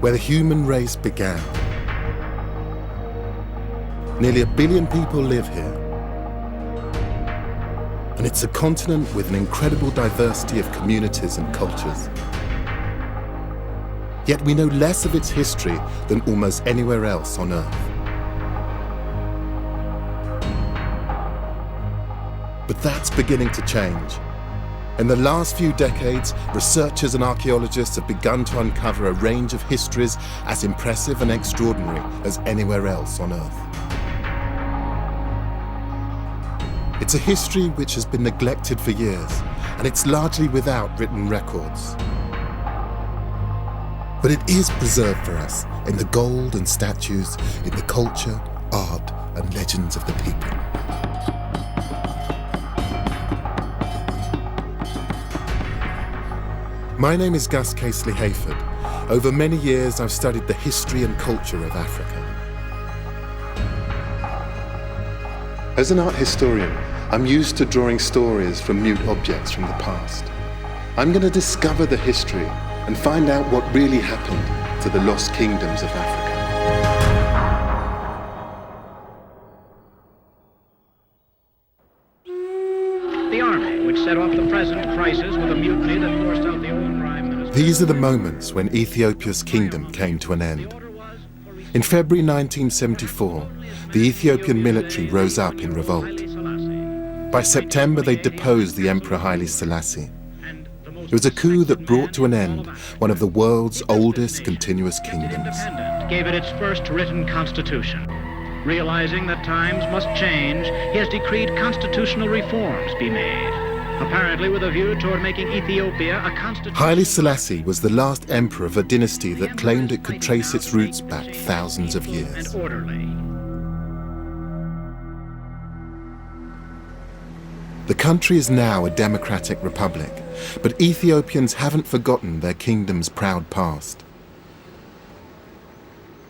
where the human race began. Nearly 1 billion people live here. And it's a continent with an incredible diversity of communities and cultures. Yet we know less of its history than almost anywhere else on Earth. But that's beginning to change. In the last few decades, researchers and archaeologists have begun to uncover a range of histories as impressive and extraordinary as anywhere else on Earth. It's a history which has been neglected for years, and it's largely without written records. But it is preserved for us in the gold and statues, in the culture, art, and legends of the people. My name is Gus Casely-Hayford. Over many years, I've studied the history and culture of Africa. As an art historian, I'm used to drawing stories from mute objects from the past. I'm going to discover the history and find out what really happened to the lost kingdoms of Africa. The army, which set off the present crisis with a mutiny that forced out the old prime minister. These are the moments when Ethiopia's kingdom came to an end. In February 1974, the Ethiopian military rose up in revolt. By September, they deposed the Emperor Haile Selassie. It was a coup that brought to an end one of the world's oldest continuous kingdoms. Gave it its first written constitution. Realizing that times must change, he has decreed constitutional reforms be made, apparently with a view toward making Ethiopia a constitution. Haile Selassie was the last emperor of a dynasty that claimed it could trace its roots back thousands of years. And orderly. The country is now a democratic republic, but Ethiopians haven't forgotten their kingdom's proud past.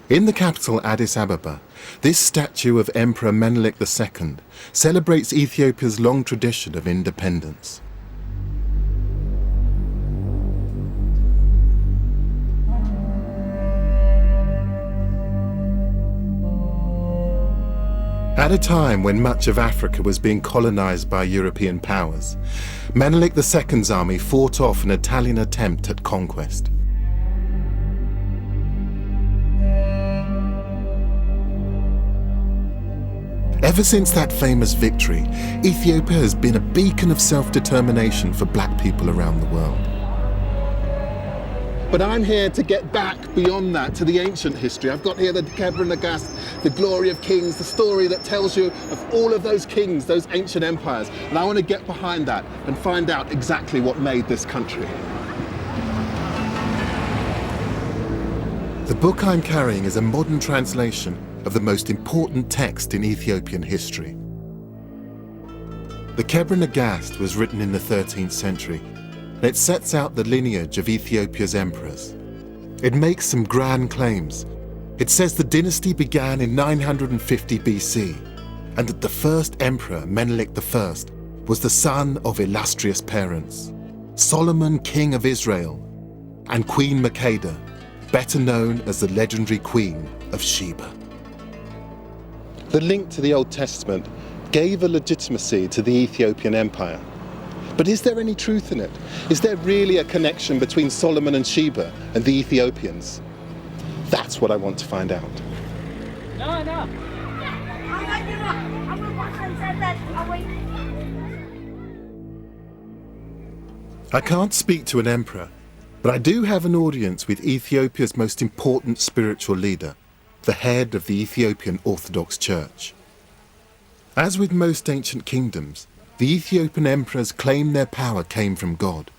In the capital Addis Ababa, this statue of Emperor Menelik II celebrates Ethiopia's long tradition of independence. At a time when much of Africa was being colonized by European powers, Menelik II's army fought off an Italian attempt at conquest. Ever since that famous victory, Ethiopia has been a beacon of self-determination for black people around the world. But I'm here to get back beyond that to the ancient history. I've got here the Kebra Nagast, the glory of kings, the story that tells you of all of those kings, those ancient empires. And I want to get behind that and find out exactly what made this country. The book I'm carrying is a modern translation of the most important text in Ethiopian history. The Kebra Nagast was written in the 13th century. It sets out the lineage of Ethiopia's emperors. It makes some grand claims. It says the dynasty began in 950 BC, and that the first emperor, Menelik I, was the son of illustrious parents, Solomon, king of Israel, and Queen Makeda, better known as the legendary Queen of Sheba. The link to the Old Testament gave a legitimacy to the Ethiopian Empire. But is there any truth in it? Is there really a connection between Solomon and Sheba and the Ethiopians? That's what I want to find out. No. I can't speak to an emperor, but I do have an audience with Ethiopia's most important spiritual leader, the head of the Ethiopian Orthodox Church. As with most ancient kingdoms, the Ethiopian emperors claimed their power came from God.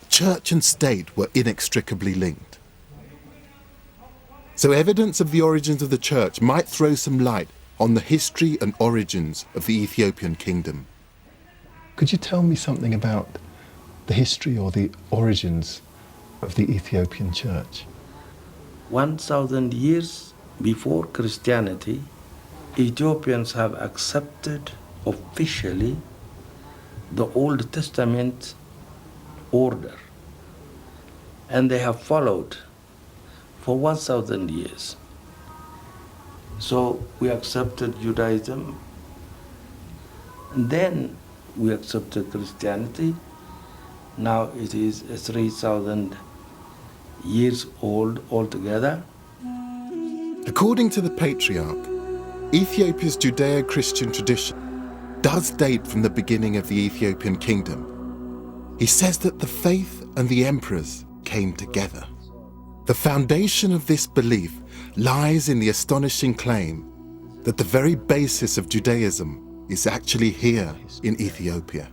Church and state were inextricably linked. So evidence of the origins of the church might throw some light on the history and origins of the Ethiopian kingdom. Could you tell me something about the history or the origins of the Ethiopian church? 1,000 years before Christianity, Ethiopians have accepted officially the Old Testament order, and they have followed for 1,000 years. So we accepted Judaism, and then we accepted Christianity. Now it is 3,000 years old altogether. According to the patriarch, Ethiopia's Judeo-Christian tradition does date from the beginning of the Ethiopian kingdom. He says that the faith and the emperors came together. The foundation of this belief lies in the astonishing claim that the very basis of Judaism is actually here in Ethiopia.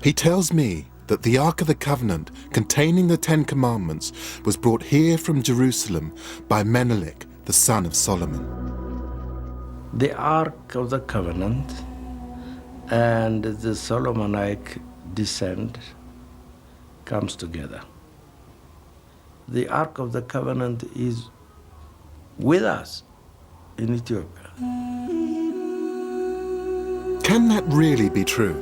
He tells me that the Ark of the Covenant containing the Ten Commandments was brought here from Jerusalem by Menelik, the son of Solomon. The Ark of the Covenant and the Solomonic descent comes together. The Ark of the Covenant is with us in Ethiopia. Can that really be true?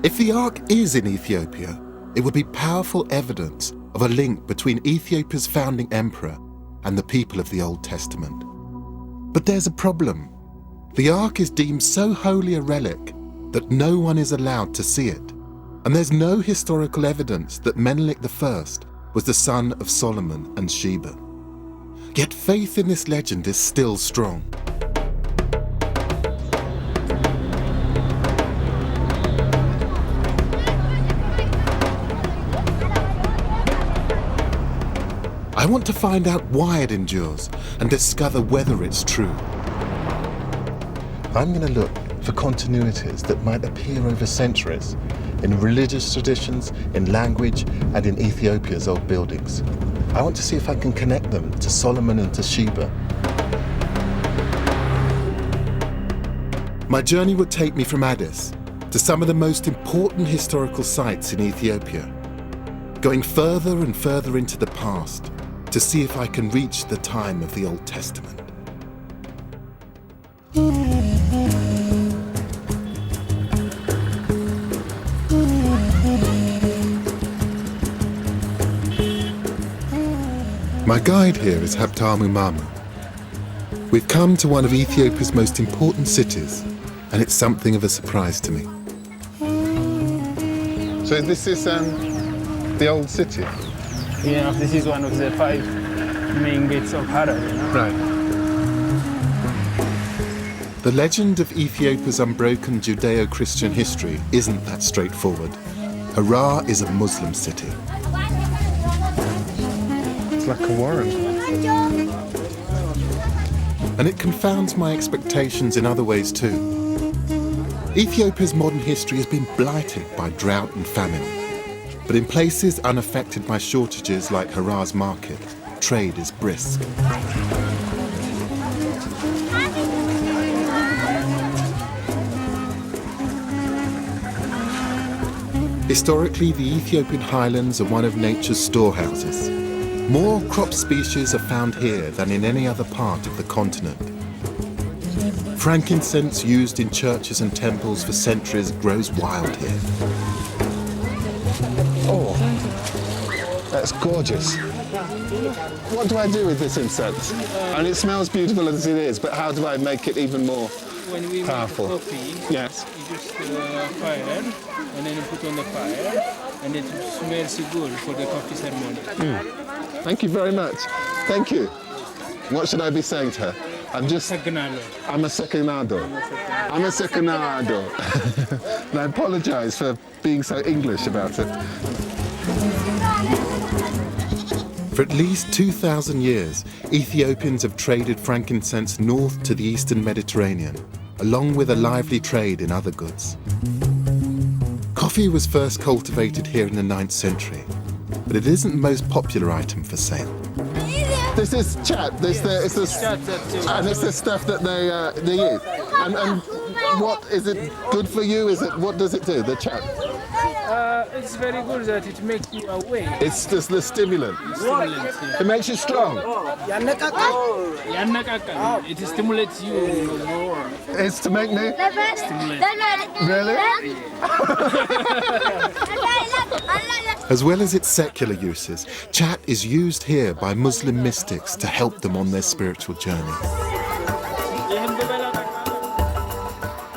If the Ark is in Ethiopia, it would be powerful evidence of a link between Ethiopia's founding emperor and the people of the Old Testament. But there's a problem. The Ark is deemed so holy a relic that no one is allowed to see it. And there's no historical evidence that Menelik I was the son of Solomon and Sheba. Yet faith in this legend is still strong. I want to find out why it endures and discover whether it's true. I'm going to look for continuities that might appear over centuries in religious traditions, in language, and in Ethiopia's old buildings. I want to see if I can connect them to Solomon and to Sheba. My journey would take me from Addis to some of the most important historical sites in Ethiopia, going further and further into the past to see if I can reach the time of the Old Testament. My guide here is Habtamu Mamu. We've come to one of Ethiopia's most important cities, and it's something of a surprise to me. So this is the old city? Yeah, this is one of the 5 main gates of Harar. Right. The legend of Ethiopia's unbroken Judeo-Christian history isn't that straightforward. Harar is a Muslim city. It's like a warren. And it confounds my expectations in other ways too. Ethiopia's modern history has been blighted by drought and famine. But in places unaffected by shortages like Harar's market, trade is brisk. Historically, the Ethiopian highlands are one of nature's storehouses. More crop species are found here than in any other part of the continent. Frankincense used in churches and temples for centuries grows wild here. Oh, that's gorgeous. What do I do with this incense? And it smells beautiful as it is, but how do I make it even more powerful? When we make coffee, Yes. you just fire, and then you put on the fire, and it smells good for the coffee ceremony. Thank you very much. Thank you. What should I be saying to her? I'm a seconado. I'm a seconado. And I apologize for being so English about it. For at least 2,000 years, Ethiopians have traded frankincense north to the eastern Mediterranean, along with a lively trade in other goods. Coffee was first cultivated here in the 9th century, but it isn't the most popular item for sale. This is chat. And it's the stuff that they eat. And what is it good for you? What does it do? The chat. It's very good that it makes you awake. It's just the stimulant. It makes you strong. It stimulates you more. It's to make me. Stimulate. Really? As well as its secular uses, chat is used here by Muslim mystics to help them on their spiritual journey.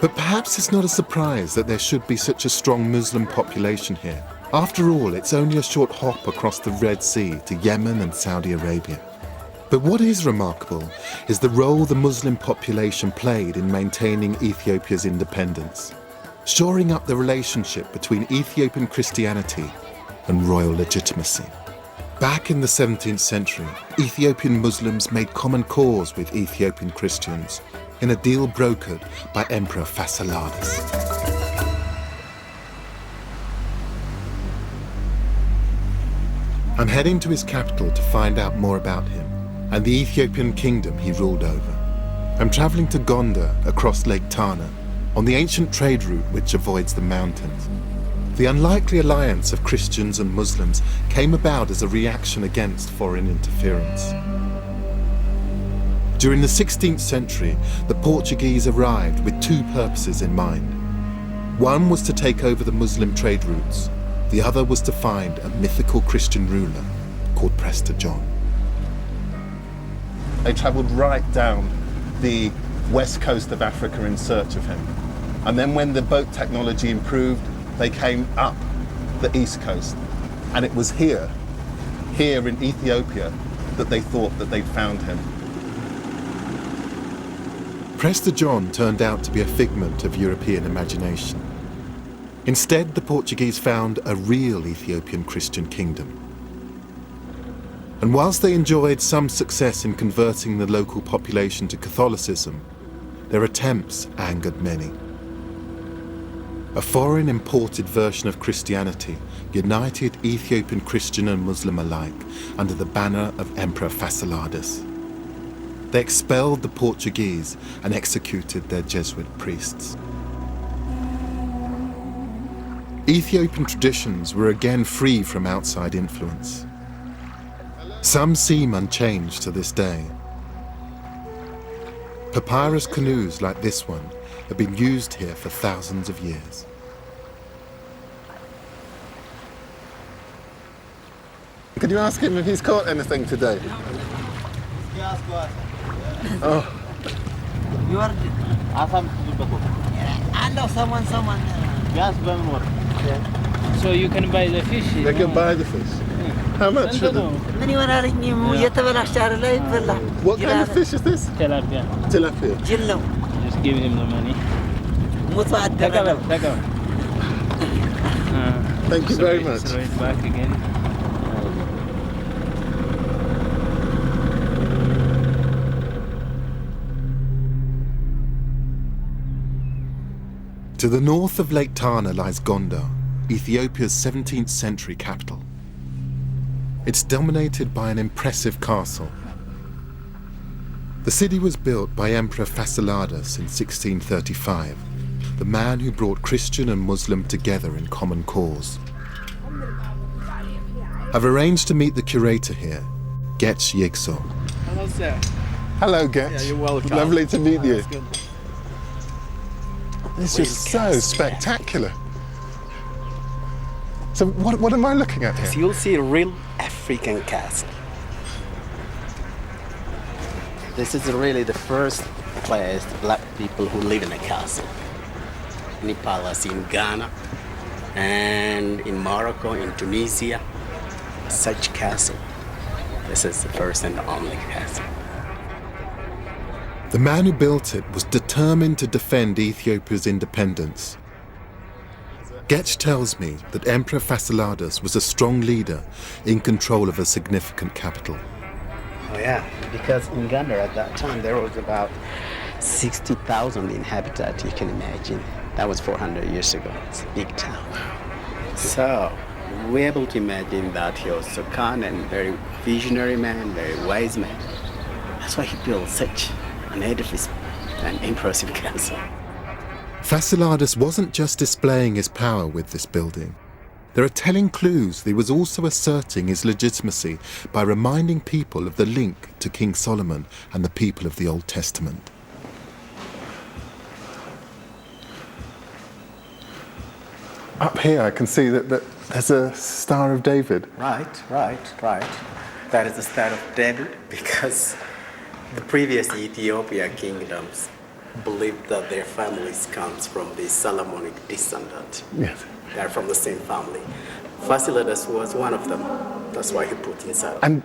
But perhaps it's not a surprise that there should be such a strong Muslim population here. After all, it's only a short hop across the Red Sea to Yemen and Saudi Arabia. But what is remarkable is the role the Muslim population played in maintaining Ethiopia's independence, shoring up the relationship between Ethiopian Christianity and royal legitimacy. Back in the 17th century, Ethiopian Muslims made common cause with Ethiopian Christians in a deal brokered by Emperor Fasciladas. I'm heading to his capital to find out more about him and the Ethiopian kingdom he ruled over. I'm traveling to Gondar across Lake Tana on the ancient trade route which avoids the mountains. The unlikely alliance of Christians and Muslims came about as a reaction against foreign interference. During the 16th century, the Portuguese arrived with two purposes in mind. One was to take over the Muslim trade routes. The other was to find a mythical Christian ruler called Prester John. They travelled right down the west coast of Africa in search of him. And then when the boat technology improved, they came up the east coast. And it was here in Ethiopia, that they thought that they'd found him. Prester John turned out to be a figment of European imagination. Instead, the Portuguese found a real Ethiopian Christian kingdom. And whilst they enjoyed some success in converting the local population to Catholicism, their attempts angered many. A foreign imported version of Christianity united Ethiopian Christian and Muslim alike under the banner of Emperor Fasciladas. They expelled the Portuguese and executed their Jesuit priests. Ethiopian traditions were again free from outside influence. Some seem unchanged to this day. Papyrus canoes like this one have been used here for thousands of years. Could you ask him if he's caught anything today? Oh. You are... I know someone. So you can buy the fish? They can buy the fish. How much for them? What kind of fish is this? Tilapia. Tilapia. Just give him the money. Thank you very much. Throw it back again. To the north of Lake Tana lies Gondar, Ethiopia's 17th century capital. It's dominated by an impressive castle. The city was built by Emperor Fasciladas in 1635, the man who brought Christian and Muslim together in common cause. I've arranged to meet the curator here, Getch Yigso. Hello, sir. Hello, Getch. Yeah, you're welcome. Lovely to meet you. That's good. This is so spectacular. So what am I looking at So here? you'll see a real African castle. This is really the first place black people who live in a castle. In palace in Ghana and in Morocco, in Tunisia, such castle. This is the first and only castle. The man who built it was determined to defend Ethiopia's independence. Getch tells me that Emperor Fasciladas was a strong leader in control of a significant capital. Oh yeah, because in Ghana at that time there was about 60,000 inhabitants, you can imagine. That was 400 years ago. It's a big town. So we're able to imagine that he was so kind and very visionary man, very wise man. That's why he built such an edifice, an impressive castle. Fasciladas wasn't just displaying his power with this building. There are telling clues that he was also asserting his legitimacy by reminding people of the link to King Solomon and the people of the Old Testament. Up here I can see that there's a Star of David. Right. That is the Star of David because the previous Ethiopia kingdoms believed that their families comes from the Solomonic descendant. Yes. They're from the same family. Fasilides was one of them. That's why he put inside. And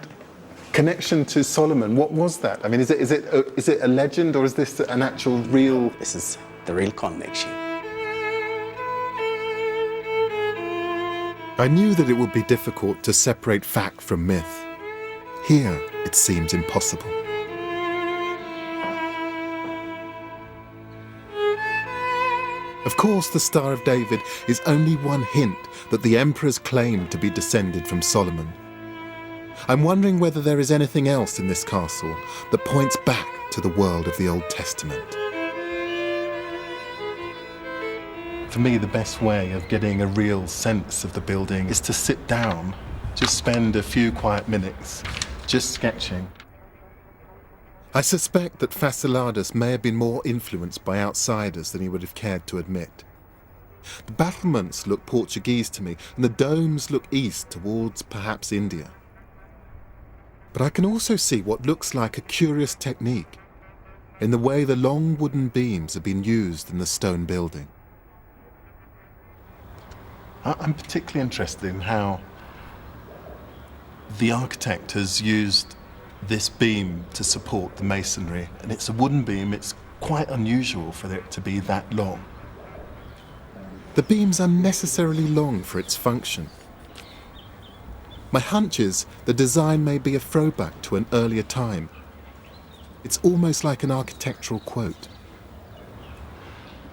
connection to Solomon, what was that? I mean, is it a legend or is this an actual real? This is the real connection. I knew that it would be difficult to separate fact from myth. Here, it seems impossible. Of course, the Star of David is only one hint that the emperors claimed to be descended from Solomon. I'm wondering whether there is anything else in this castle that points back to the world of the Old Testament. For me, the best way of getting a real sense of the building is to sit down, just spend a few quiet minutes, just sketching. I suspect that Fasilides may have been more influenced by outsiders than he would have cared to admit. The battlements look Portuguese to me, and the domes look east towards perhaps India. But I can also see what looks like a curious technique in the way the long wooden beams have been used in the stone building. I'm particularly interested in how the architect has used this beam to support the masonry, and it's a wooden beam. It's quite unusual for it to be that long. The beam's unnecessarily long for its function. My hunch is the design may be a throwback to an earlier time. It's almost like an architectural quote.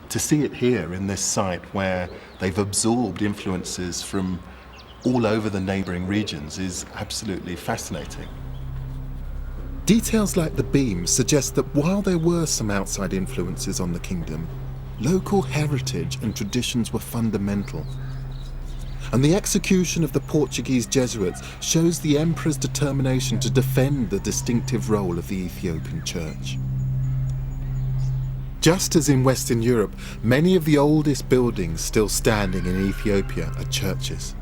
To see it here in this site where they've absorbed influences from all over the neighbouring regions is absolutely fascinating. Details like the beam suggest that while there were some outside influences on the kingdom, local heritage and traditions were fundamental. And the execution of the Portuguese Jesuits shows the emperor's determination to defend the distinctive role of the Ethiopian Church. Just as in Western Europe, many of the oldest buildings still standing in Ethiopia are churches.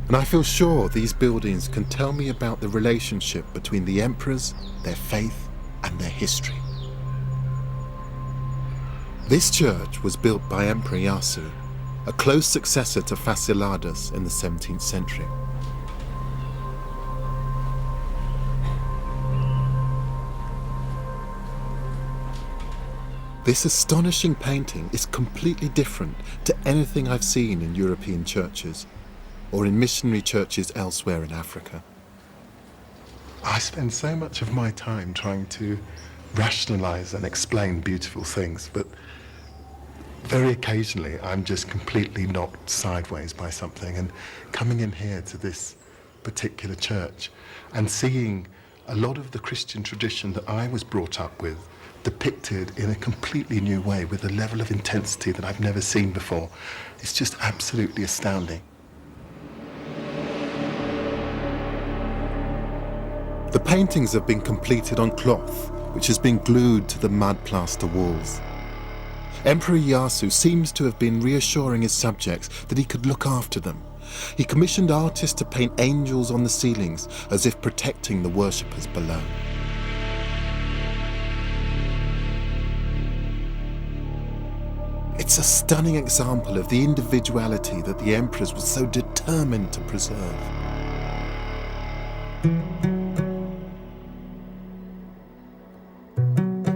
And I feel sure these buildings can tell me about the relationship between the emperors, their faith, and their history. This church was built by Emperor Yasu, a close successor to Fasilides in the 17th century. This astonishing painting is completely different to anything I've seen in European churches or in missionary churches elsewhere in Africa. I spend so much of my time trying to rationalize and explain beautiful things, but very occasionally I'm just completely knocked sideways by something, and coming in here to this particular church and seeing a lot of the Christian tradition that I was brought up with depicted in a completely new way with a level of intensity that I've never seen before. It's just absolutely astounding. The paintings have been completed on cloth, which has been glued to the mud plaster walls. Emperor Yasu seems to have been reassuring his subjects that he could look after them. He commissioned artists to paint angels on the ceilings as if protecting the worshippers below. It's a stunning example of the individuality that the emperors were so determined to preserve.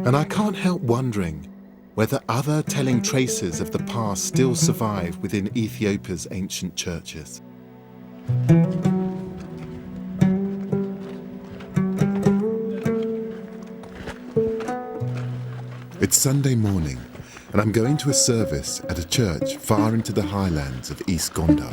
And I can't help wondering whether other telling traces of the past still survive within Ethiopia's ancient churches. It's Sunday morning, and I'm going to a service at a church far into the highlands of East Gondar.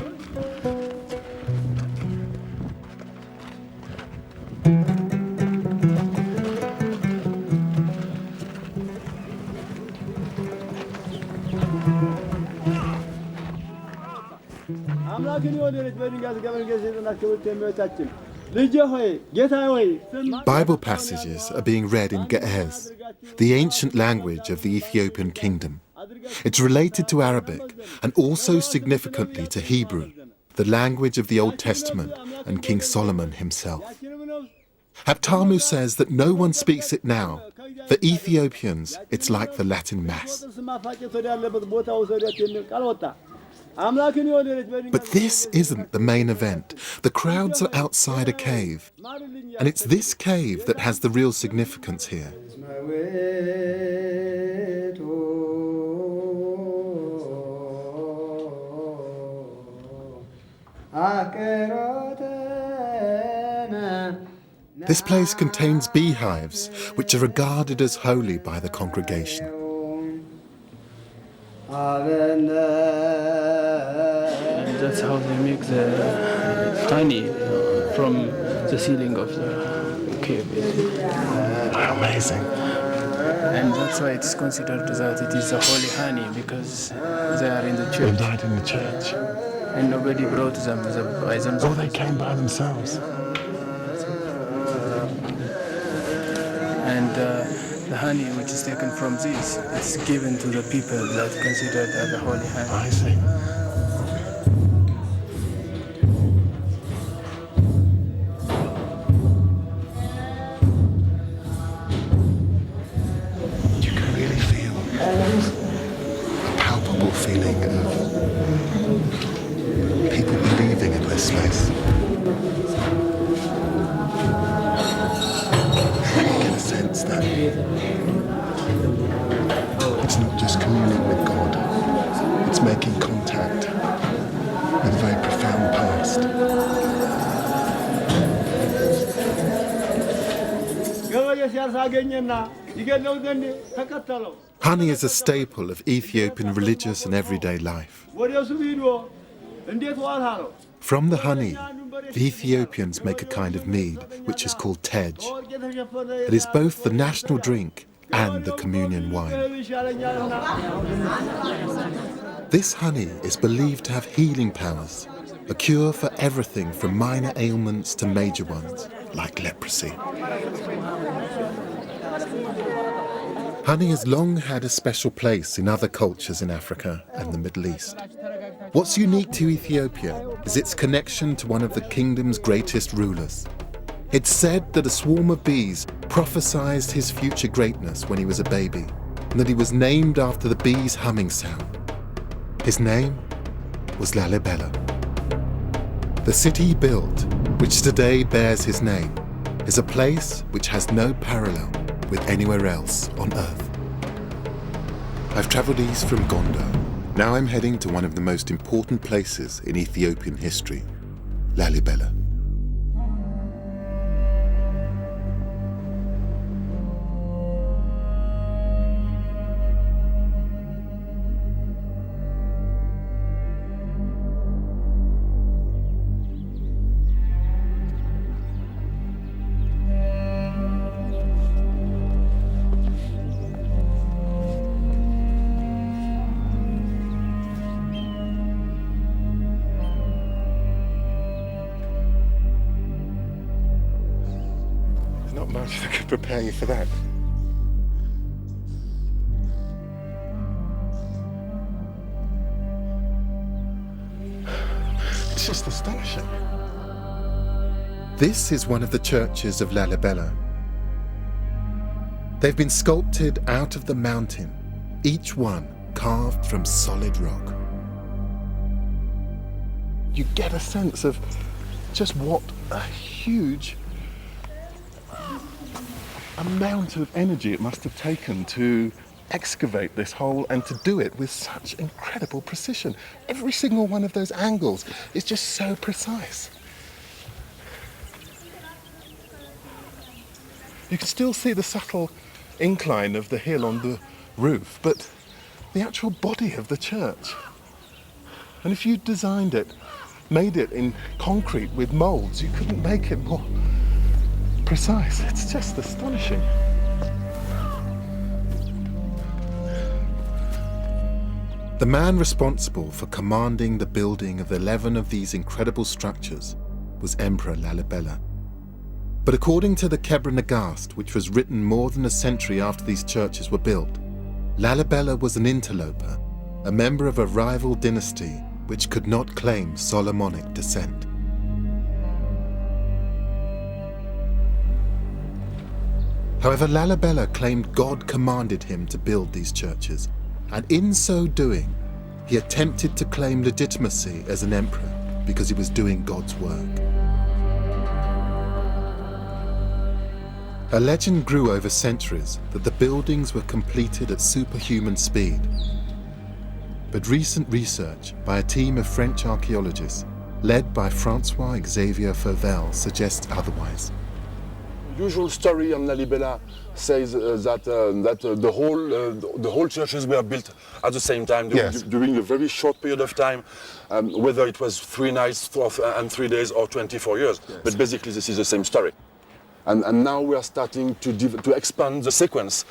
Bible passages are being read in Ge'ez, the ancient language of the Ethiopian kingdom. It's related to Arabic and also significantly to Hebrew, the language of the Old Testament and King Solomon himself. Habtamu says that no one speaks it now. For Ethiopians, it's like the Latin Mass. But this isn't the main event. The crowds are outside a cave. And it's this cave that has the real significance here. This place contains beehives, which are regarded as holy by the congregation. That's how they make the honey from the ceiling of the cave. Amazing. And that's why it's considered that it is a holy honey, because they are in the church. They died in the church. And nobody brought them by themselves. Oh, they came by themselves. And the honey which is taken from this is given to the people that considered as a holy honey. I see. You can really feel a palpable feeling of people believing in this place. That it's not just communing with God, it's making contact with a very profound past. Honey is a staple of Ethiopian religious and everyday life. From the honey, the Ethiopians make a kind of mead, which is called tej. It is both the national drink and the communion wine. This honey is believed to have healing powers, a cure for everything from minor ailments to major ones, like leprosy. Honey has long had a special place in other cultures in Africa and the Middle East. What's unique to Ethiopia is its connection to one of the kingdom's greatest rulers. It's said that a swarm of bees prophesied his future greatness when he was a baby, and that he was named after the bees' humming sound. His name was Lalibela. The city he built, which today bears his name, is a place which has no parallel with anywhere else on Earth. I've travelled east from Gondo. Now I'm heading to one of the most important places in Ethiopian history, Lalibela. Not much that could prepare you for that. It's just astonishing. This is one of the churches of Lalibela. They've been sculpted out of the mountain, each one carved from solid rock. You get a sense of just what a huge amount of energy it must have taken to excavate this hole and to do it with such incredible precision. Every single one of those angles is just so precise. You can still see the subtle incline of the hill on the roof, but the actual body of the church. And if you designed it, made it in concrete with molds, you couldn't make it more precise. It's just astonishing. The man responsible for commanding the building of 11 of these incredible structures was Emperor Lalibela. But according to the Kebra Nagast, which was written more than a century after these churches were built, Lalibela was an interloper, a member of a rival dynasty which could not claim Solomonic descent. However, Lalibela claimed God commanded him to build these churches, and in so doing, he attempted to claim legitimacy as an emperor because he was doing God's work. A legend grew over centuries that the buildings were completed at superhuman speed. But recent research by a team of French archaeologists, led by François-Xavier Fauvel, suggests otherwise. Usual story on Lalibela says that the whole churches were built at the same time during a very short period of time, whether it was 3 nights and 3 days or 24 years. Yes. But basically this is the same story. And now we are starting to expand the sequence,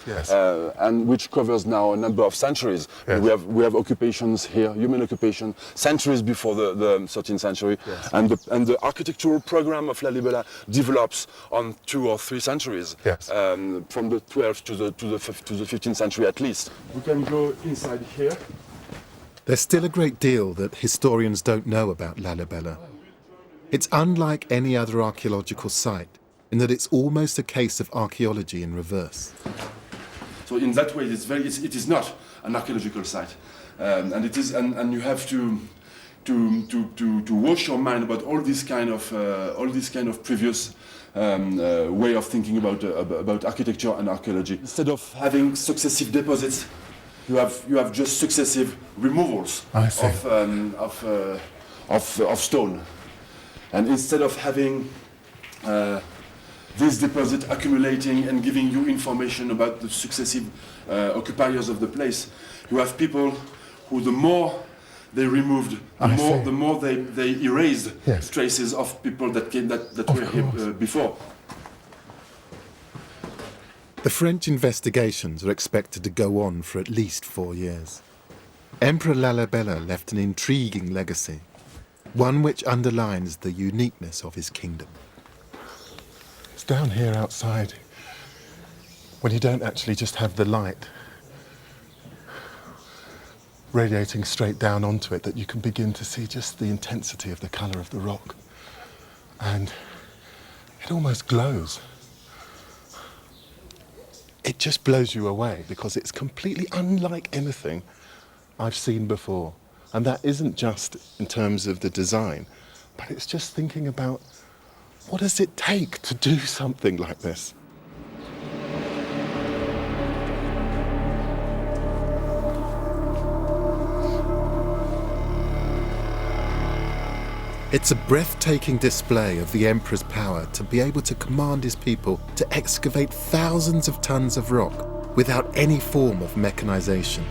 and which covers now a number of centuries. Yes. We have occupations here, human occupation, centuries before the 13th century, and the architectural program of Lalibela develops on 2 or 3 centuries, from the 12th to the 15th century at least. We can go inside here. There's still a great deal that historians don't know about Lalibela. It's unlike any other archaeological site, in that it's almost a case of archaeology in reverse. So in that way, it is not an archaeological site, and it is, and you have to wash your mind about all this kind of previous way of thinking about architecture and archaeology. Instead of having successive deposits, you have just successive removals of stone, and instead of having this deposit accumulating and giving you information about the successive occupiers of the place, you have people who, the more they removed, the more they erased traces of people that were here before. The French investigations are expected to go on for at least 4 years. Emperor Lalibela left an intriguing legacy, one which underlines the uniqueness of his kingdom. It's down here outside, when you don't actually just have the light radiating straight down onto it, that you can begin to see just the intensity of the colour of the rock. And it almost glows. It just blows you away because it's completely unlike anything I've seen before. And that isn't just in terms of the design, but it's just thinking about, what does it take to do something like this? It's a breathtaking display of the emperor's power to be able to command his people to excavate thousands of tons of rock without any form of mechanization.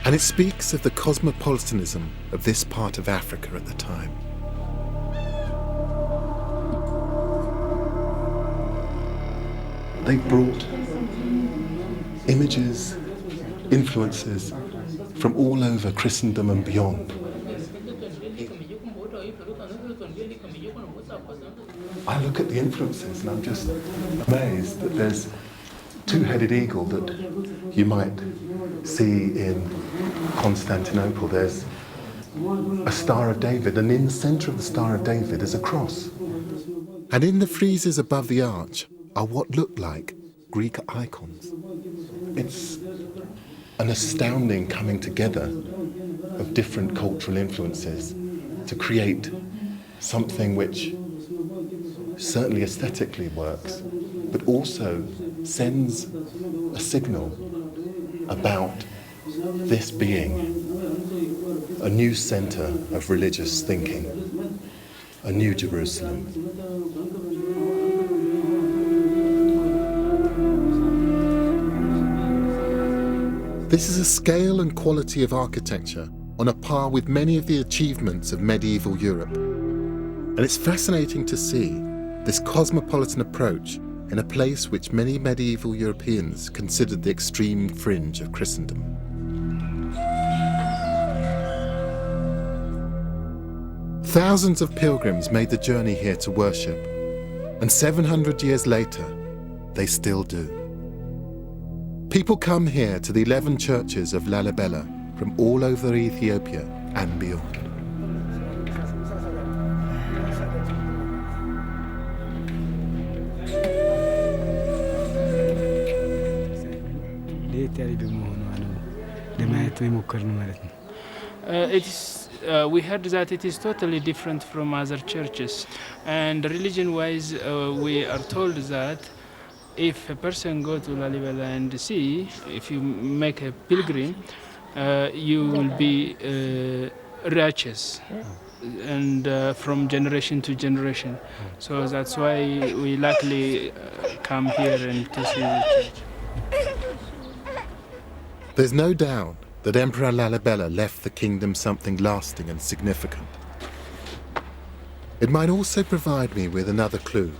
And it speaks of the cosmopolitanism of this part of Africa at the time. They brought images, influences from all over Christendom and beyond. I look at the influences and I'm just amazed that there's a two-headed eagle that you might see in Constantinople. There's a Star of David, and in the centre of the Star of David is a cross. And in the friezes above the arch are what look like Greek icons. It's an astounding coming together of different cultural influences to create something which certainly aesthetically works, but also sends a signal about this being a new centre of religious thinking, a new Jerusalem. This is a scale and quality of architecture on a par with many of the achievements of medieval Europe. And it's fascinating to see this cosmopolitan approach in a place which many medieval Europeans considered the extreme fringe of Christendom. Thousands of pilgrims made the journey here to worship, and 700 years later, they still do. People come here to the 11 churches of Lalibela from all over Ethiopia and beyond. We heard that it is totally different from other churches, and religion-wise, we are told that if a person go to Lalibela and see, if you make a pilgrim, you will be righteous, and from generation to generation. So that's why we likely come here and to see the church. There's no doubt that Emperor Lalibela left the kingdom something lasting and significant. It might also provide me with another clue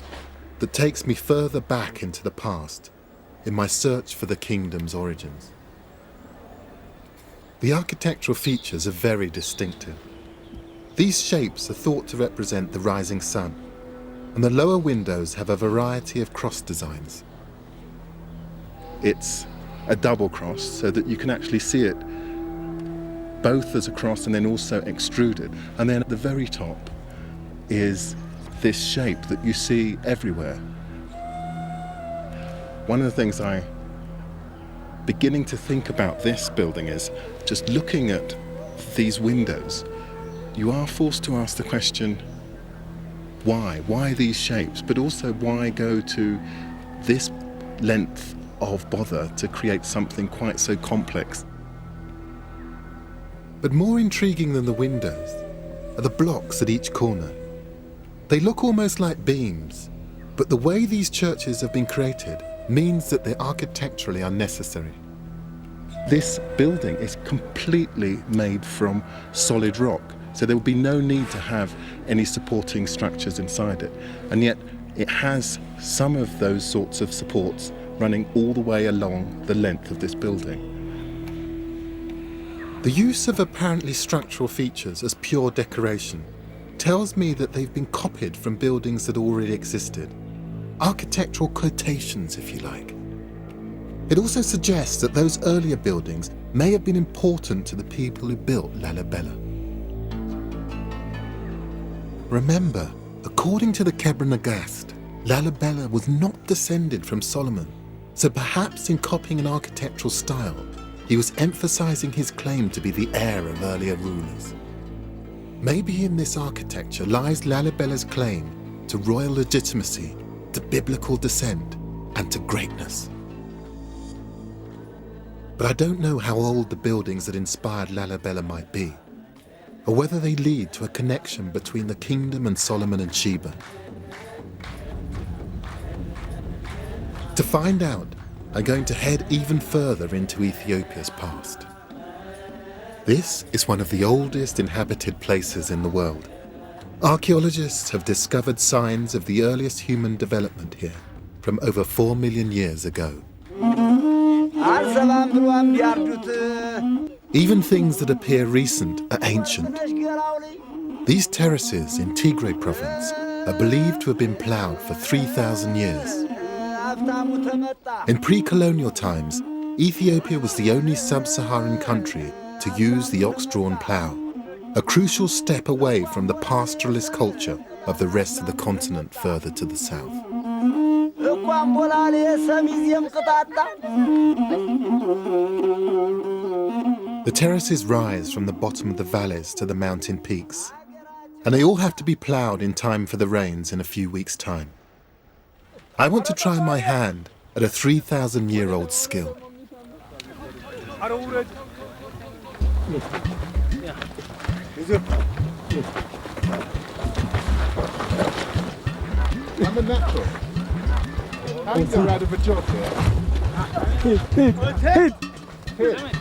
that takes me further back into the past in my search for the kingdom's origins. The architectural features are very distinctive. These shapes are thought to represent the rising sun, and the lower windows have a variety of cross designs. It's a double cross so that you can actually see it both as a cross and then also extruded. And then at the very top is this shape that you see everywhere. One of the things I'm beginning to think about this building is just looking at these windows, you are forced to ask the question, why? Why these shapes? But also why go to this length of bother to create something quite so complex? But more intriguing than the windows are the blocks at each corner. They look almost like beams, but the way these churches have been created means that they're architecturally unnecessary. This building is completely made from solid rock, so there will be no need to have any supporting structures inside it. And yet it has some of those sorts of supports running all the way along the length of this building. The use of apparently structural features as pure decoration tells me that they've been copied from buildings that already existed. Architectural quotations, if you like. It also suggests that those earlier buildings may have been important to the people who built Lalibela. Remember, according to the Kebra Nagast, Lalibela was not descended from Solomon, so perhaps in copying an architectural style, he was emphasizing his claim to be the heir of earlier rulers. Maybe in this architecture lies Lalibela's claim to royal legitimacy, to biblical descent, and to greatness. But I don't know how old the buildings that inspired Lalibela might be, or whether they lead to a connection between the kingdom and Solomon and Sheba. To find out, I'm going to head even further into Ethiopia's past. This is one of the oldest inhabited places in the world. Archaeologists have discovered signs of the earliest human development here from over 4 million years ago. Even things that appear recent are ancient. These terraces in Tigray province are believed to have been ploughed for 3,000 years. In pre-colonial times, Ethiopia was the only sub-Saharan country to use the ox-drawn plough, a crucial step away from the pastoralist culture of the rest of the continent further to the south. The terraces rise from the bottom of the valleys to the mountain peaks, and they all have to be ploughed in time for the rains in a few weeks' time. I want to try my hand at a 3,000-year-old skill. I'm a natural. How do you get out of a job here?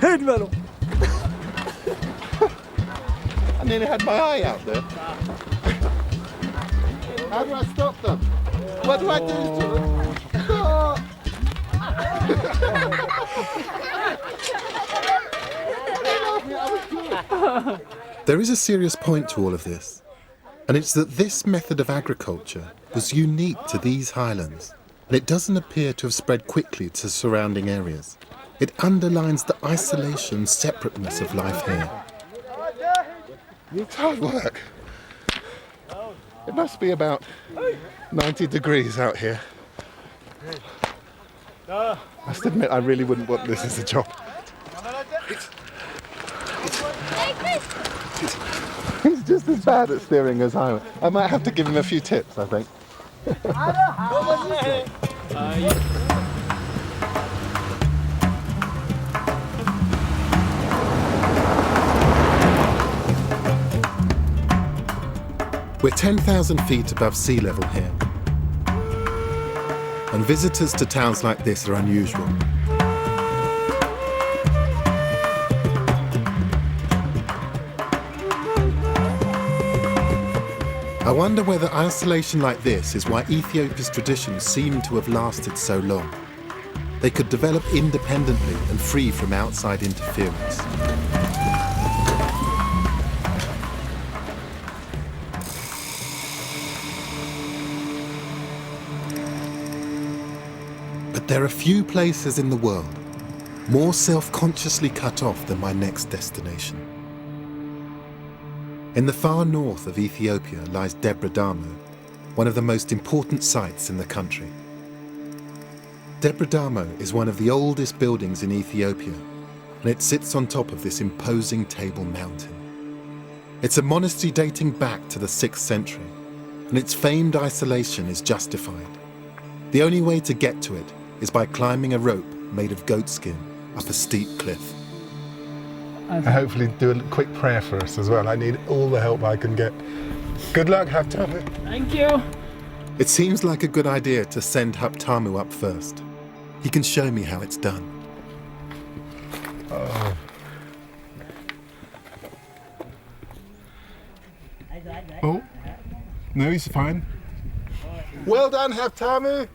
Hit, Velo. I nearly had my eye out there. How do I stop them? What do I do to them? Oh. There is a serious point to all of this, and it's that this method of agriculture was unique to these highlands, and it doesn't appear to have spread quickly to surrounding areas. It underlines the isolation, separateness of life here. It's hard work. It must be about 90 degrees out here. I must admit, I really wouldn't want this as a job. He's just as bad at steering as I am. I might have to give him a few tips, I think. We're 10,000 feet above sea level here, and visitors to towns like this are unusual. I wonder whether isolation like this is why Ethiopia's traditions seem to have lasted so long. They could develop independently and free from outside interference. But there are few places in the world more self-consciously cut off than my next destination. In the far north of Ethiopia lies Debre Damo, one of the most important sites in the country. Debre Damo is one of the oldest buildings in Ethiopia, and it sits on top of this imposing Table Mountain. It's a monastery dating back to the 6th century, and its famed isolation is justified. The only way to get to it is by climbing a rope made of goatskin up a steep cliff. And hopefully do a quick prayer for us as well. I need all the help I can get. Good luck, Haftamu. Thank you. It seems like a good idea to send Haftamu up first. He can show me how it's done. Oh, no, he's fine. Well done, Haftamu.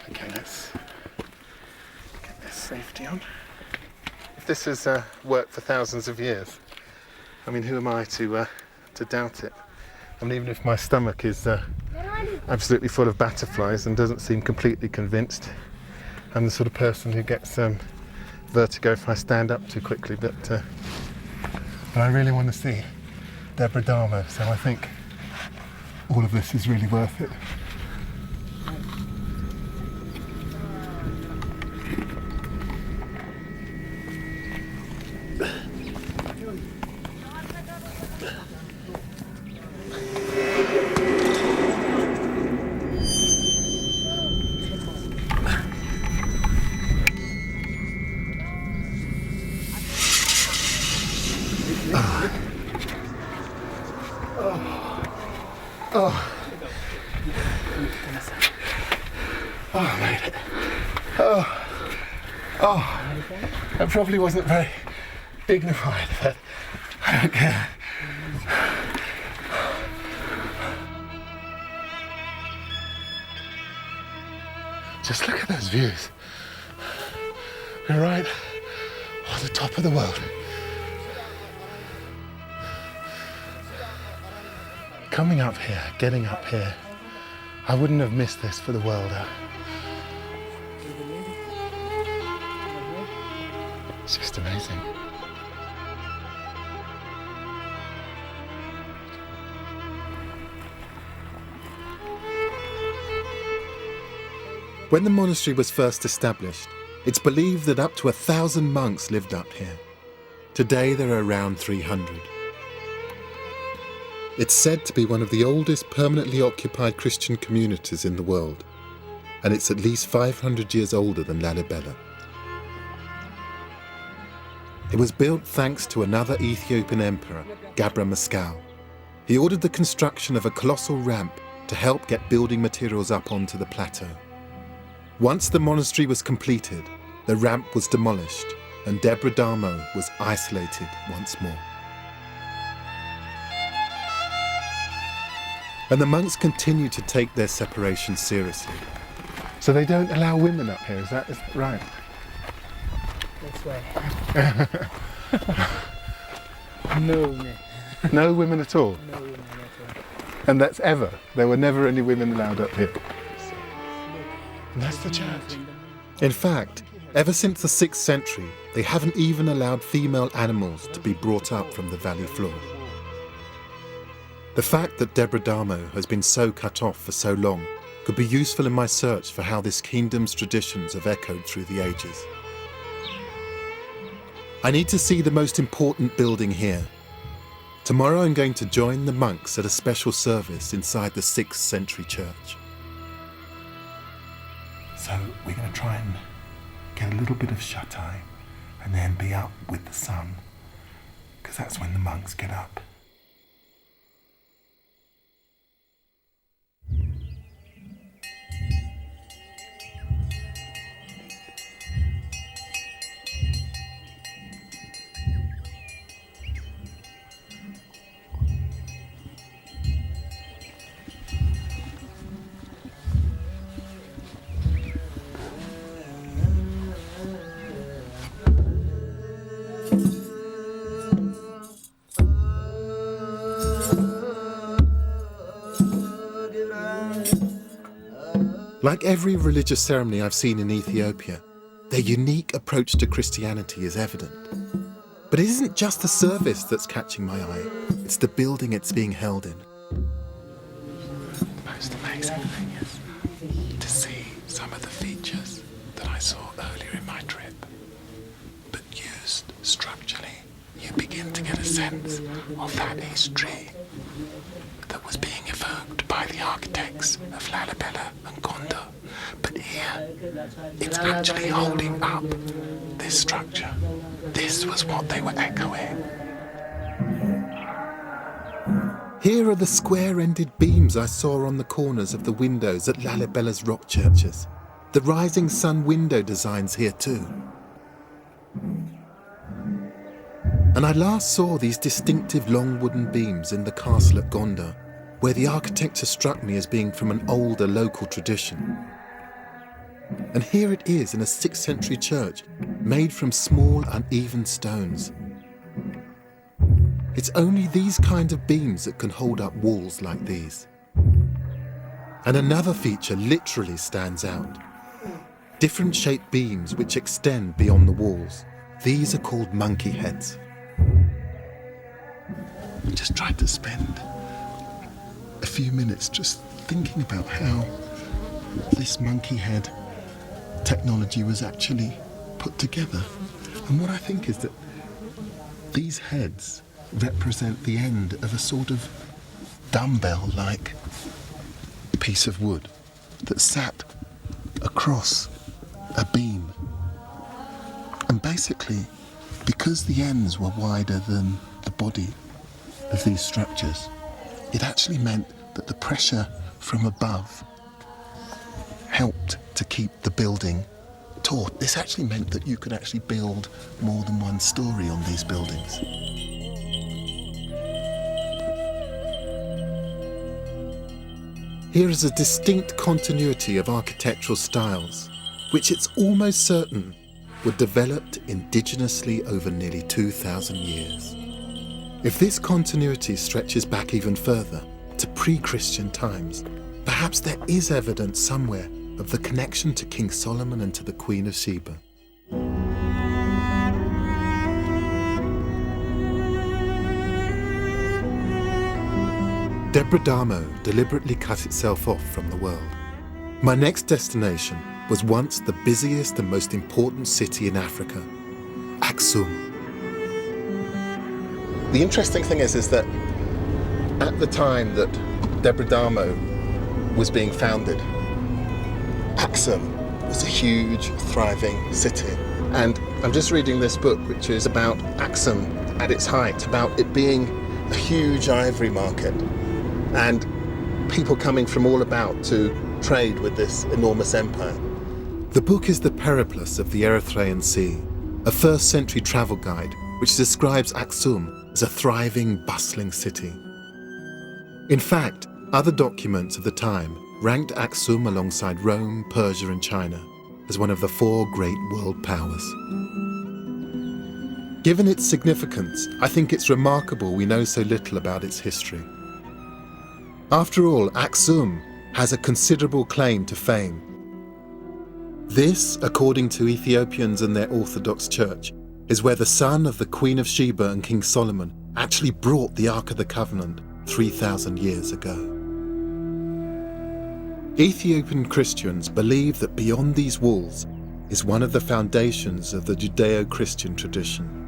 Okay, let's get this safety on. If this has worked for thousands of years, I mean, who am I to doubt it? I mean, even if my stomach is absolutely full of butterflies and doesn't seem completely convinced, I'm the sort of person who gets vertigo if I stand up too quickly, but I really want to see Debre Damo, so I think all of this is really worth it. I made it. That probably wasn't very dignified, but I don't care. Just look at those views. We're right on the top of the world. Coming up here, getting up here, I wouldn't have missed this for the world. It's just amazing. When the monastery was first established, it's believed that up to 1,000 monks lived up here. Today there are around 300. It's said to be one of the oldest permanently occupied Christian communities in the world, and it's at least 500 years older than Lalibela. It was built thanks to another Ethiopian emperor, Gabra Mescal. He ordered the construction of a colossal ramp to help get building materials up onto the plateau. Once the monastery was completed, the ramp was demolished and Debre Damo was isolated once more. And the monks continue to take their separation seriously. So they don't allow women up here, is that right? That's why. No, man. No women at all? No women at all. And that's ever? There were never any women allowed up here? And that's the church. In fact, Ever since the 6th century, they haven't even allowed female animals to be brought up from the valley floor. The fact that Debre Damo has been so cut off for so long could be useful in my search for how this kingdom's traditions have echoed through the ages. I need to see the most important building here. Tomorrow I'm going to join the monks at a special service inside the 6th century church. So we're going to try and get a little bit of shut-eye and then be up with the sun, because that's when the monks get up. Like every religious ceremony I've seen in Ethiopia, their unique approach to Christianity is evident. But it isn't just the service that's catching my eye, it's the building it's being held in. The most amazing thing is to see some of the features that I saw earlier in my trip, but used structurally. You begin to get a sense of that history that was being evoked by the architects of Lalibela and Gondar. But here, it's actually holding up this structure. This was what they were echoing. Here are the square-ended beams I saw on the corners of the windows at Lalibela's rock churches. The rising sun window designs here too. And I last saw these distinctive long wooden beams in the castle at Gondar, where the architecture struck me as being from an older local tradition. And here it is in a 6th century church, made from small uneven stones. It's only these kind of beams that can hold up walls like these. And another feature literally stands out. Different shaped beams which extend beyond the walls. These are called monkey heads. I just tried to spend a few minutes just thinking about how this monkey head technology was actually put together. And what I think is that these heads represent the end of a sort of dumbbell-like piece of wood that sat across a beam. And basically, because the ends were wider than the body of these structures, it actually meant that the pressure from above helped to keep the building taut. This actually meant that you could actually build more than one story on these buildings. Here is a distinct continuity of architectural styles, which it's almost certain were developed indigenously over nearly 2,000 years. If this continuity stretches back even further, to pre-Christian times, perhaps there is evidence somewhere of the connection to King Solomon and to the Queen of Sheba. Debre Damo deliberately cut itself off from the world. My next destination was once the busiest and most important city in Africa, Aksum. The interesting thing is that at the time that Debre Damo was being founded, Aksum was a huge, thriving city. And I'm just reading this book, which is about Aksum at its height, about it being a huge ivory market and people coming from all about to trade with this enormous empire. The book is The Periplus of the Erythraean Sea, a 1st century travel guide which describes Aksum as a thriving, bustling city. In fact, other documents of the time ranked Aksum alongside Rome, Persia and China as one of the 4 great world powers. Given its significance, I think it's remarkable we know so little about its history. After all, Aksum has a considerable claim to fame. This, according to Ethiopians and their Orthodox Church, is where the son of the Queen of Sheba and King Solomon actually brought the Ark of the Covenant 3,000 years ago. Ethiopian Christians believe that beyond these walls is one of the foundations of the Judeo-Christian tradition,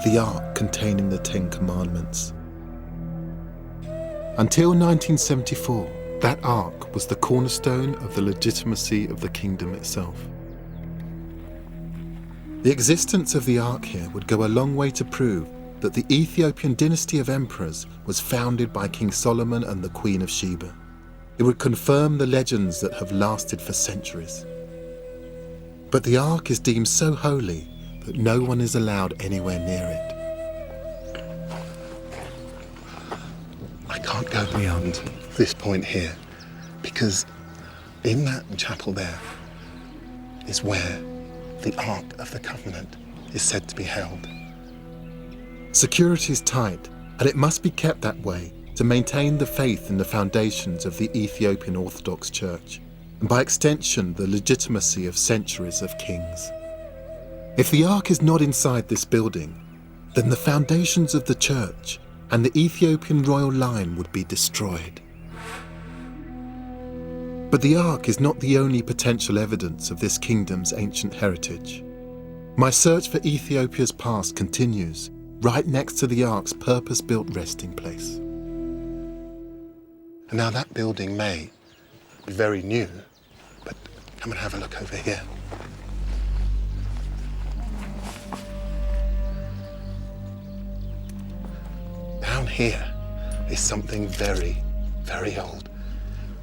the Ark containing the Ten Commandments. Until 1974, that Ark was the cornerstone of the legitimacy of the kingdom itself. The existence of the Ark here would go a long way to prove that the Ethiopian dynasty of emperors was founded by King Solomon and the Queen of Sheba. It would confirm the legends that have lasted for centuries. But the Ark is deemed so holy that no one is allowed anywhere near it. I can't go beyond this point here, because in that chapel there is where the Ark of the Covenant is said to be held. Security is tight, and it must be kept that way to maintain the faith in the foundations of the Ethiopian Orthodox Church, and by extension the legitimacy of centuries of kings. If the Ark is not inside this building, then the foundations of the church and the Ethiopian royal line would be destroyed. But the Ark is not the only potential evidence of this kingdom's ancient heritage. My search for Ethiopia's past continues right next to the Ark's purpose-built resting place. And now that building may be very new, but come and have a look over here. Down here is something very, very old.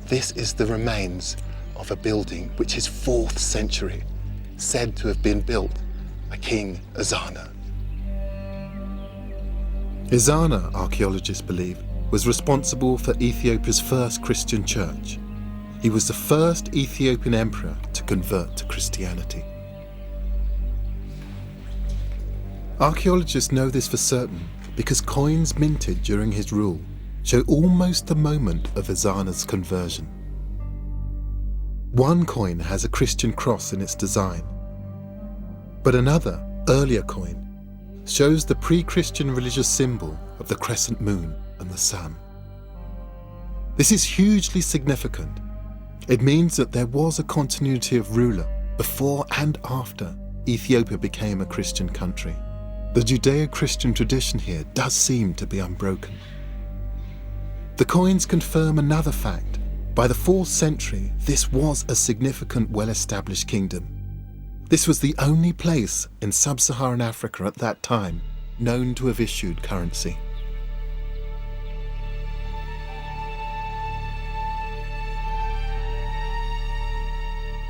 This is the remains of a building which is 4th century, said to have been built by King Ezana. Ezana, archaeologists believe, was responsible for Ethiopia's first Christian church. He was the first Ethiopian emperor to convert to Christianity. Archaeologists know this for certain because coins minted during his rule show almost the moment of Ezana's conversion. One coin has a Christian cross in its design, but another, earlier coin, shows the pre-Christian religious symbol of the crescent moon and the sun. This is hugely significant. It means that there was a continuity of ruler before and after Ethiopia became a Christian country. The Judeo-Christian tradition here does seem to be unbroken. The coins confirm another fact. By the 4th century, this was a significant, well-established kingdom. This was the only place in sub-Saharan Africa at that time known to have issued currency.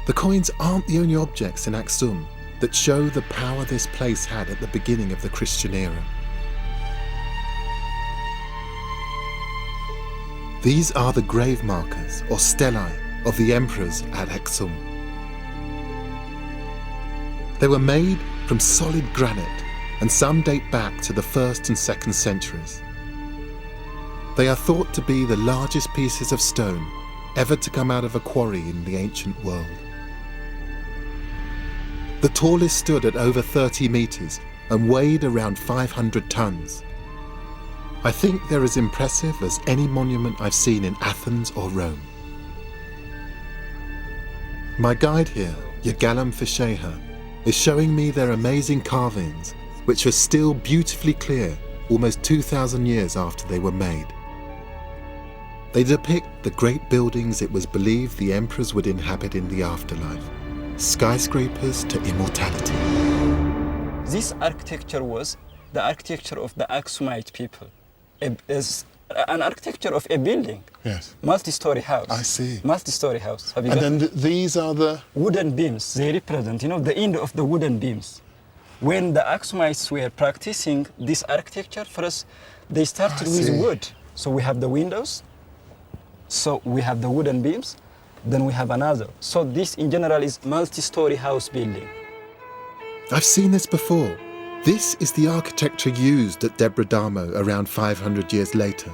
The coins aren't the only objects in Aksum that show the power this place had at the beginning of the Christian era. These are the grave markers, or stelae, of the emperors at Aksum. They were made from solid granite, and some date back to the 1st and 2nd centuries. They are thought to be the largest pieces of stone ever to come out of a quarry in the ancient world. The tallest stood at over 30 meters and weighed around 500 tons. I think they're as impressive as any monument I've seen in Athens or Rome. My guide here, Yagalam Fisheha, is showing me their amazing carvings, which are still beautifully clear almost 2,000 years after they were made. They depict the great buildings it was believed the emperors would inhabit in the afterlife, skyscrapers to immortality. This architecture was the architecture of the Aksumite people. It's an architecture of a building. Yes. Multi-story house. I see. Multi-story house. Have you And got then these are the... wooden beams. They represent, the end of the wooden beams. When the Aksumites were practicing this architecture, first they started with wood. So we have the windows. So we have the wooden beams. Then we have another. So this in general is multi-story house building. I've seen this before. This is the architecture used at Debre Damo around 500 years later.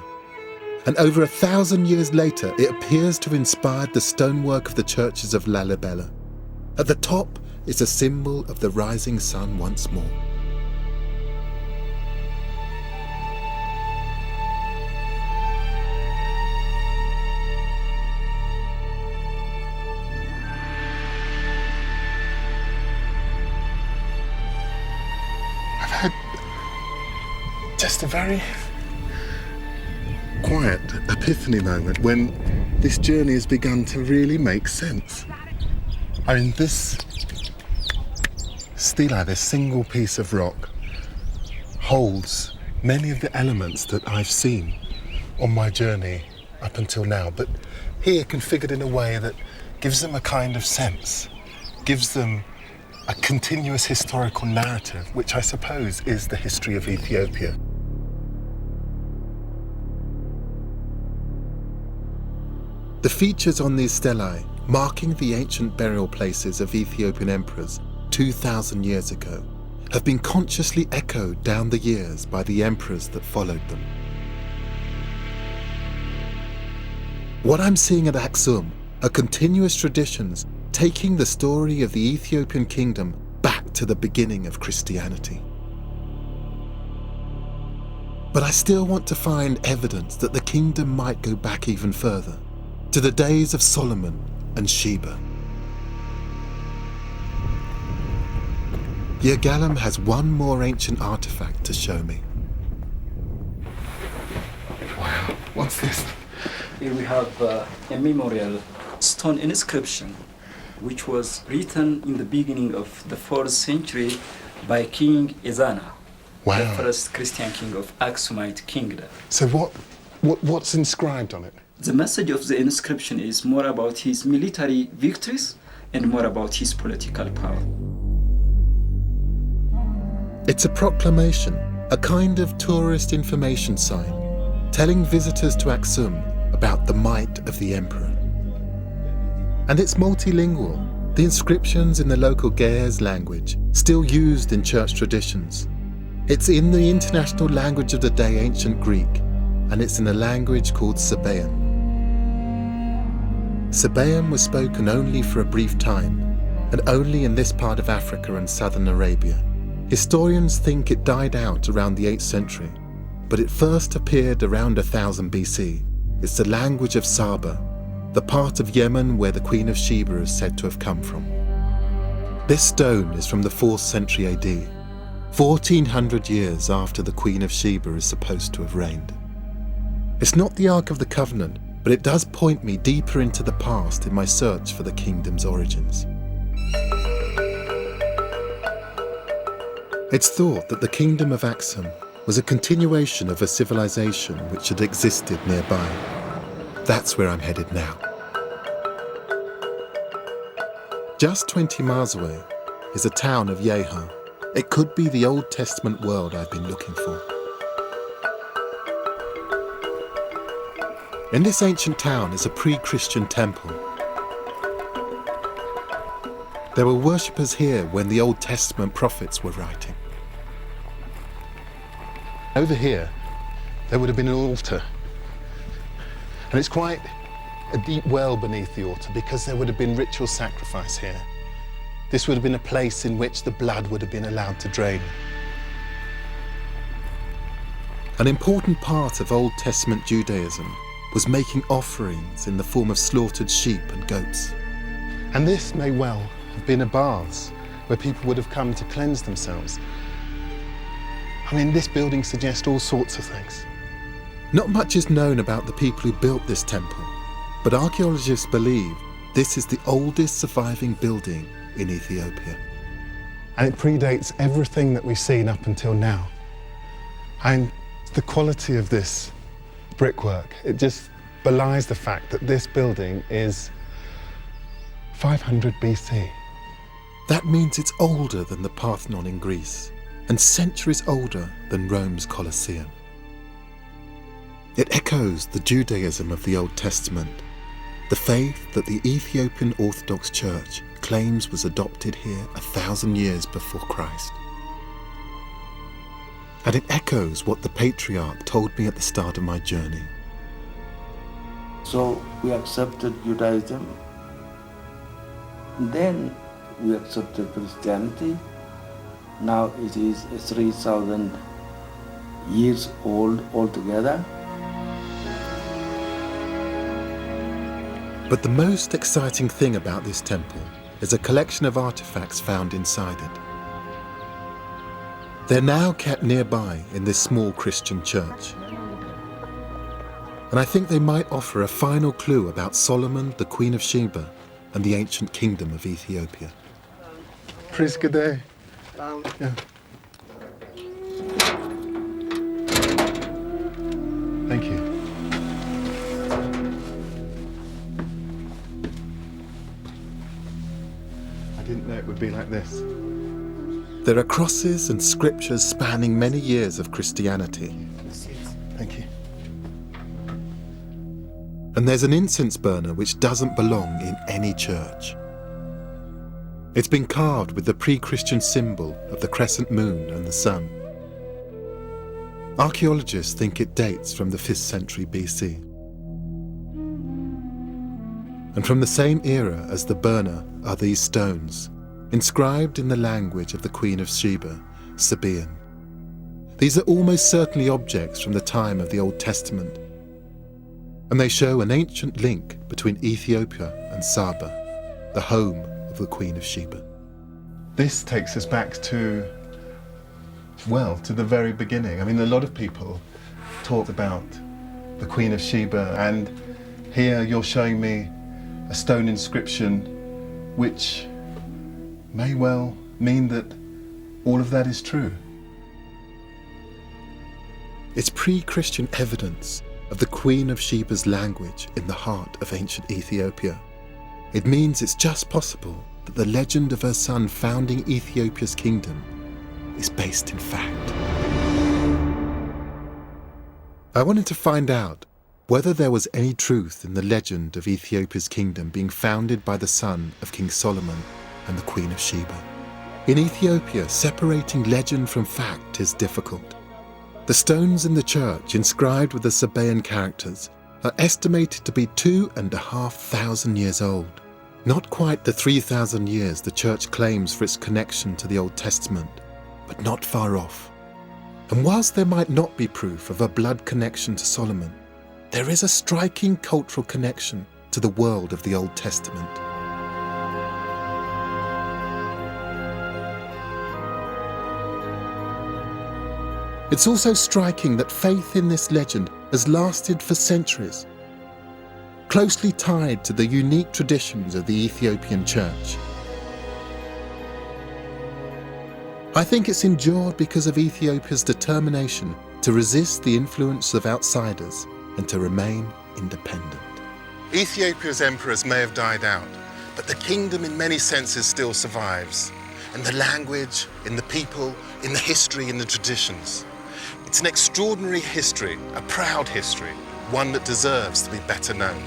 And over 1,000 years later, it appears to have inspired the stonework of the churches of Lalibela. At the top is a symbol of the rising sun once more. I've had just a very quiet epiphany moment when this journey has begun to really make sense. I mean, this stela, this single piece of rock, holds many of the elements that I've seen on my journey up until now, but here configured in a way that gives them a kind of sense, gives them a continuous historical narrative, which I suppose is the history of Ethiopia. The features on these stelae, marking the ancient burial places of Ethiopian emperors 2,000 years ago, have been consciously echoed down the years by the emperors that followed them. What I'm seeing at Aksum are continuous traditions taking the story of the Ethiopian kingdom back to the beginning of Christianity. But I still want to find evidence that the kingdom might go back even further, to the days of Solomon and Sheba. Yirgalem has one more ancient artifact to show me. Wow, what's this? Here we have a memorial stone inscription which was written in the beginning of the 4th century by King Ezana, Wow. the first Christian king of Aksumite kingdom. So what's inscribed on it? The message of the inscription is more about his military victories and more about his political power. It's a proclamation, a kind of tourist information sign, telling visitors to Aksum about the might of the emperor. And it's multilingual, the inscriptions in the local Ge'ez language, still used in church traditions. It's in the international language of the day, ancient Greek, and it's in a language called Sabaean. Sabaean was spoken only for a brief time, and only in this part of Africa and southern Arabia. Historians think it died out around the 8th century, but it first appeared around 1000 BC. It's the language of Saba, the part of Yemen where the Queen of Sheba is said to have come from. This stone is from the 4th century AD, 1400 years after the Queen of Sheba is supposed to have reigned. It's not the Ark of the Covenant, but it does point me deeper into the past in my search for the kingdom's origins. It's thought that the kingdom of Aksum was a continuation of a civilization which had existed nearby. That's where I'm headed now. Just 20 miles away is a town of Yeha. It could be the Old Testament world I've been looking for. In this ancient town is a pre-Christian temple. There were worshippers here when the Old Testament prophets were writing. Over here, there would have been an altar. And it's quite a deep well beneath the altar because there would have been ritual sacrifice here. This would have been a place in which the blood would have been allowed to drain. An important part of Old Testament Judaism was making offerings in the form of slaughtered sheep and goats. And this may well have been a baths where people would have come to cleanse themselves. I mean, this building suggests all sorts of things. Not much is known about the people who built this temple, but archaeologists believe this is the oldest surviving building in Ethiopia. And it predates everything that we've seen up until now. And the quality of this brickwork, it just belies the fact that this building is 500 BC. That means it's older than the Parthenon in Greece, and centuries older than Rome's Colosseum. It echoes the Judaism of the Old Testament, the faith that the Ethiopian Orthodox Church claims was adopted here 1,000 years before Christ. And it echoes what the patriarch told me at the start of my journey. So we accepted Judaism. Then we accepted Christianity. Now it is 3,000 years old altogether. But the most exciting thing about this temple is a collection of artifacts found inside it. They're now kept nearby in this small Christian church. And I think they might offer a final clue about Solomon, the Queen of Sheba, and the ancient kingdom of Ethiopia. Praise good day. Yeah. Thank you. I didn't know it would be like this. There are crosses and scriptures spanning many years of Christianity. Thank you. And there's an incense burner which doesn't belong in any church. It's been carved with the pre-Christian symbol of the crescent moon and the sun. Archaeologists think it dates from the 5th century BC. And from the same era as the burner are these stones, inscribed in the language of the Queen of Sheba, Sabaean. These are almost certainly objects from the time of the Old Testament, and they show an ancient link between Ethiopia and Saba, the home of the Queen of Sheba. This takes us back to, well, to the very beginning. I mean, a lot of people talk about the Queen of Sheba, and here you're showing me a stone inscription which may well mean that all of that is true. It's pre-Christian evidence of the Queen of Sheba's language in the heart of ancient Ethiopia. It means it's just possible that the legend of her son founding Ethiopia's kingdom is based in fact. I wanted to find out whether there was any truth in the legend of Ethiopia's kingdom being founded by the son of King Solomon and the Queen of Sheba. In Ethiopia, separating legend from fact is difficult. The stones in the church, inscribed with the Sabaean characters, are estimated to be 2,500 years old. Not quite the 3,000 years the church claims for its connection to the Old Testament, but not far off. And whilst there might not be proof of a blood connection to Solomon, there is a striking cultural connection to the world of the Old Testament. It's also striking that faith in this legend has lasted for centuries, closely tied to the unique traditions of the Ethiopian church. I think it's endured because of Ethiopia's determination to resist the influence of outsiders and to remain independent. Ethiopia's emperors may have died out, but the kingdom in many senses still survives. In the language, in the people, in the history, in the traditions. It's an extraordinary history, a proud history, one that deserves to be better known.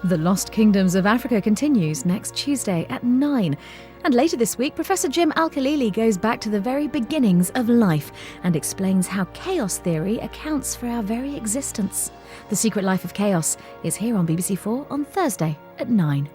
The Lost Kingdoms of Africa continues next Tuesday at 9. And later this week, Professor Jim Al-Khalili goes back to the very beginnings of life and explains how chaos theory accounts for our very existence. The Secret Life of Chaos is here on BBC4 on Thursday at 9.